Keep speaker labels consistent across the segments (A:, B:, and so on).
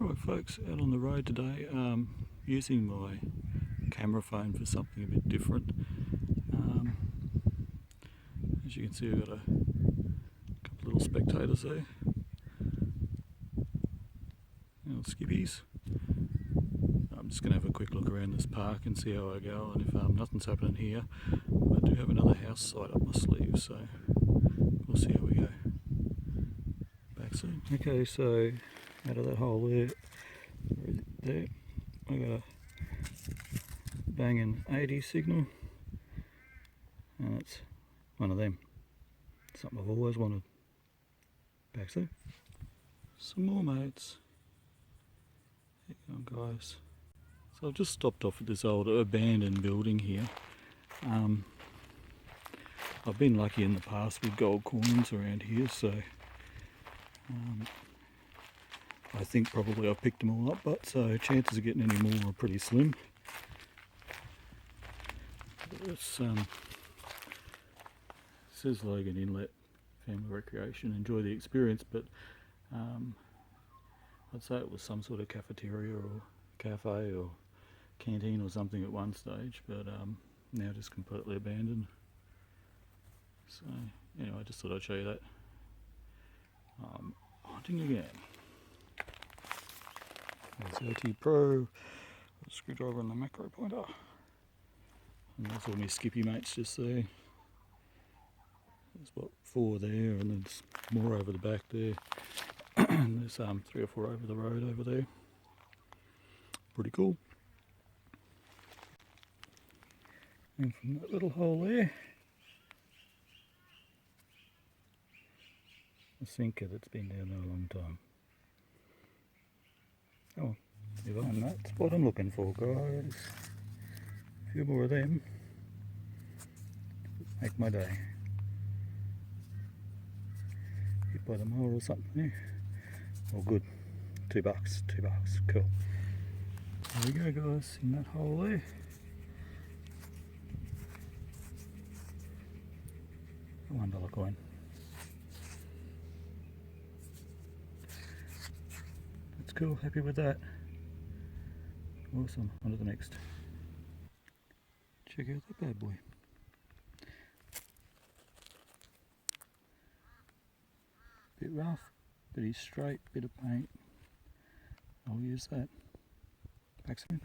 A: Right folks, out on the road today, using my camera phone for something a bit different. As you can see, we've got a couple of little spectators there, little skippies. I'm just going to have a quick look around this park and see how I go, and if nothing's happening here, I do have another house site up my sleeve, so we'll see how we go. Back soon. Okay, so out of that hole there, I got a banging 80 signal, and it's one of them. Something I've always wanted. Back there. Some more mates. There you go, guys. So I've just stopped off at this old abandoned building here. I've been lucky in the past with gold coins around here, so I think probably I've picked them all up, but so chances of getting any more are pretty slim. It says Logan Inlet Family Recreation, enjoy the experience, but I'd say it was some sort of cafeteria or cafe or canteen or something at one stage, but now just completely abandoned. So anyway, I just thought I'd show you that. Hunting again. There's AT Pro, a screwdriver and the macro pointer. And there's all my skippy mates just there. There's what, 4 there, and there's more over the back there. And there's 3 or 4 over the road over there. Pretty cool. And from that little hole there, a sinker that's been down there a long time. Oh, and that's what I'm looking for, guys. A few more of them. Make my day. Hit by the mole or something there. Oh good. $2. Cool. There we go, guys, in that hole there. A $1 coin. That's cool, happy with that. Awesome, on to the next. Check out that bad boy. Bit rough, but he's straight, bit of paint. I'll use that. Back soon.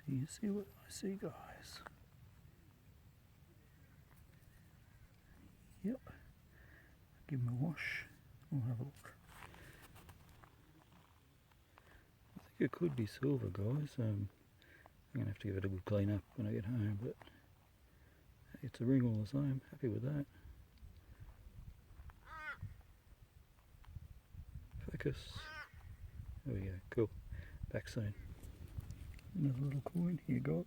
A: Do you see what I see, guys? Yep. Give him a wash. We'll have a look. I think it could be silver, guys. I'm going to have to give it a good clean up when I get home, but it's a ring all the same. Happy with that. Focus. There we go, cool. Back soon. Another little coin here, guys.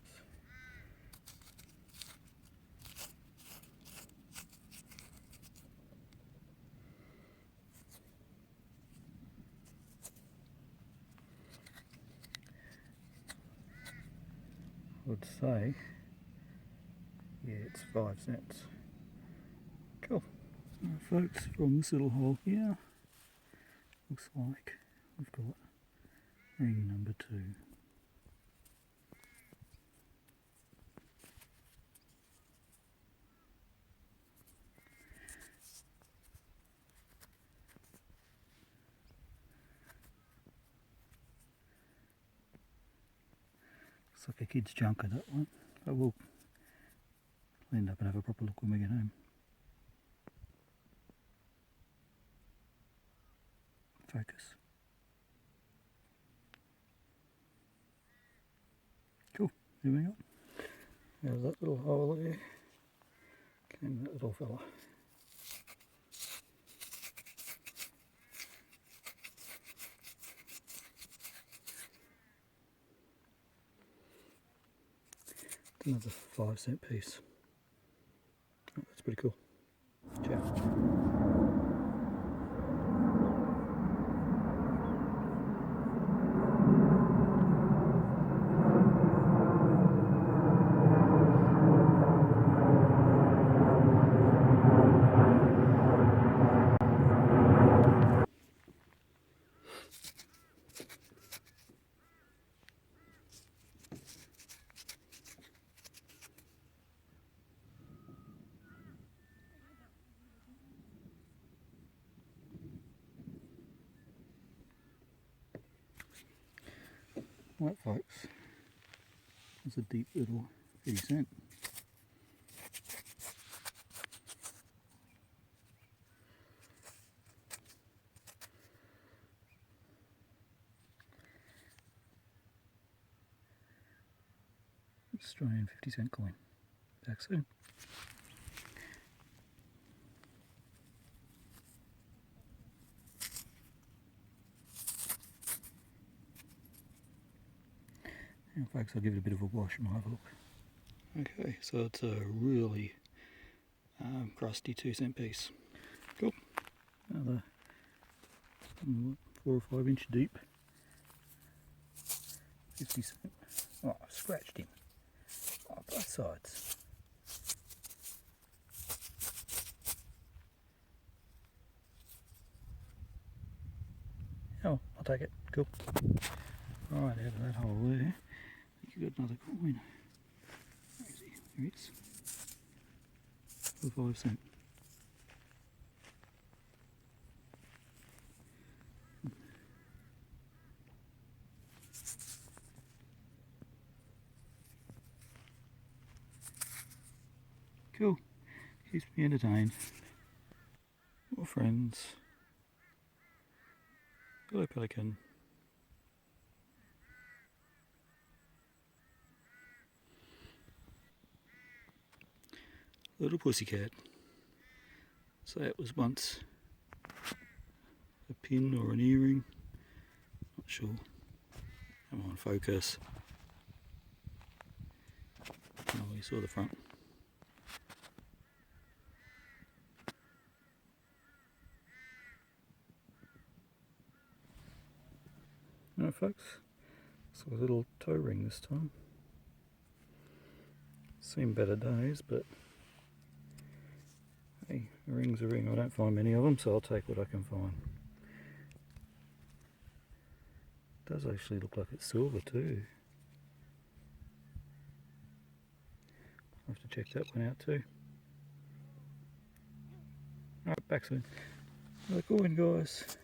A: I would say, yeah, it's 5 cents. Cool. Alright folks, from this little hole here, looks like we've got ring number 2. Looks like a kid's junker, that one. But we'll clean it up and have a proper look when we get home. Focus. Cool, there we go. There's that little hole there. Came that little fella. Another 5 cent piece. Oh, that's pretty cool. Ciao. Right folks, it's a deep little 50 cent. Australian 50 cent coin. Back soon. Now folks, I'll give it a bit of a wash and we'll have a look. Okay, so it's a really crusty 2 cent piece. Cool. Another 4 or 5 inch deep 50 cent. Oh, I've scratched him. Oh, both sides. Oh, I'll take it. Cool. Right, out of that hole there, you got another coin. Where is he? There he is. For 5 cent. Cool. Keeps me entertained. More friends. Hello, pelican. Little pussycat. So it was once a pin or an earring. Not sure. Come on, focus. Oh, you saw the front. Alright folks, so a little toe ring this time. Seen better days, but hey, a ring's a ring. I don't find many of them, so I'll take what I can find. It does actually look like it's silver too. I'll have to check that one out too. Alright, back soon. Another coin, guys.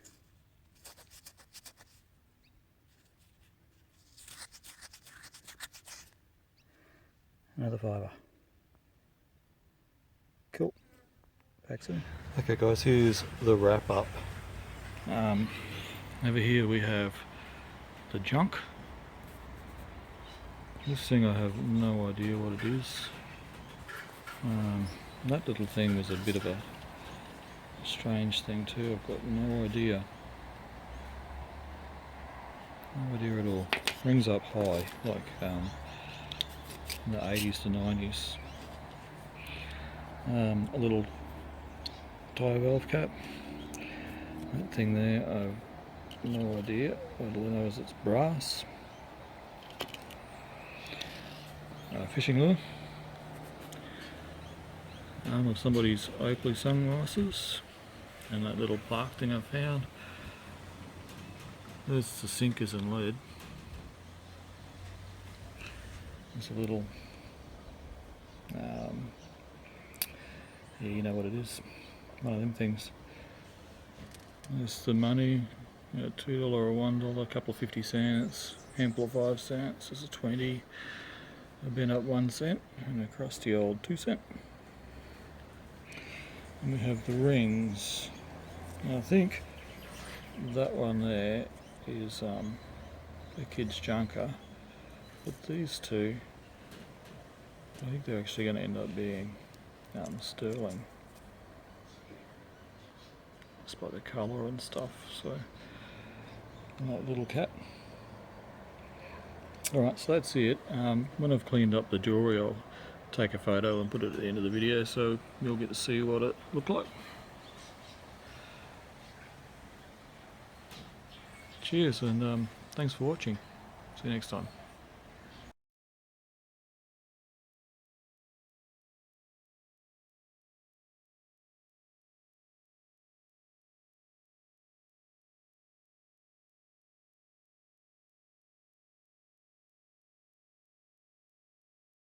A: Another fiver. Cool. Back soon. Okay guys, here's the wrap up. Over here we have the junk. This thing I have no idea what it is. That little thing was a bit of a strange thing too. I've got no idea. No idea at all. Rings up high, like in the 80s to 90s. A little tie valve cap. That thing there, I've no idea. All I know is it's brass. Fishing lure. Of somebody's Oakley sunglasses. And that little plaque thing I found. There's the sinkers and lead. There's a little, yeah, you know what it is. One of them things. There's the money, $2 or $1, a couple of 50 cents, handful of 5 cents, there's a 20, a bin up 1 cent, and a crusty old 2 cent. And we have the rings. Now I think that one there is a kid's junker, but these two, I think they're actually going to end up being sterling. Just by the colour and stuff, so that little cat. Alright, so that's it. When I've cleaned up the jewellery, I'll take a photo and put it at the end of the video so you'll get to see what it looked like. Cheers, and thanks for watching. See you next time.